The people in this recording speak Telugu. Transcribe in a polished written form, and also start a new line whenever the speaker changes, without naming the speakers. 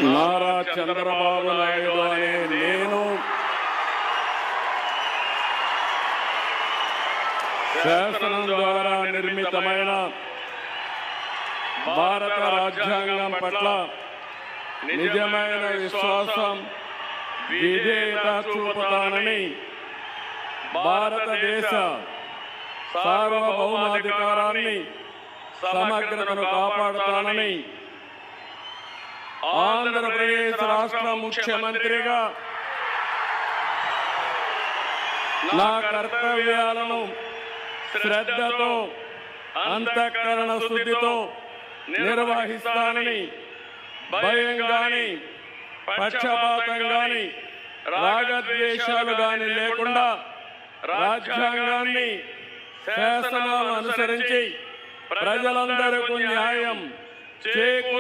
నారా చంద్రబాబు నాయుడు అనే నేను శాసనం ద్వారా నిర్మితమైన భారత రాజ్యాంగం పట్ల నిజమైన విశ్వాసం విధేయత చూపుతానని భారతదేశ సార్వభౌమాధికారాన్ని సమగ్రతను కాపాడుతానని ఆంధ్రప్రదేశ్ రాష్ట్ర ముఖ్యమంత్రిగా నా కర్తవ్యాలను శ్రద్ధతో అంతఃకరణ శుద్ధితో నిర్వహిస్తానని భయం గాని పక్షపాతం గాని రాగద్వేషాలు గాని లేకుండా రాజ్యాంగాన్ని శాసనాలను అనుసరించి ప్రజలందరికీ న్యాయం చేకూరు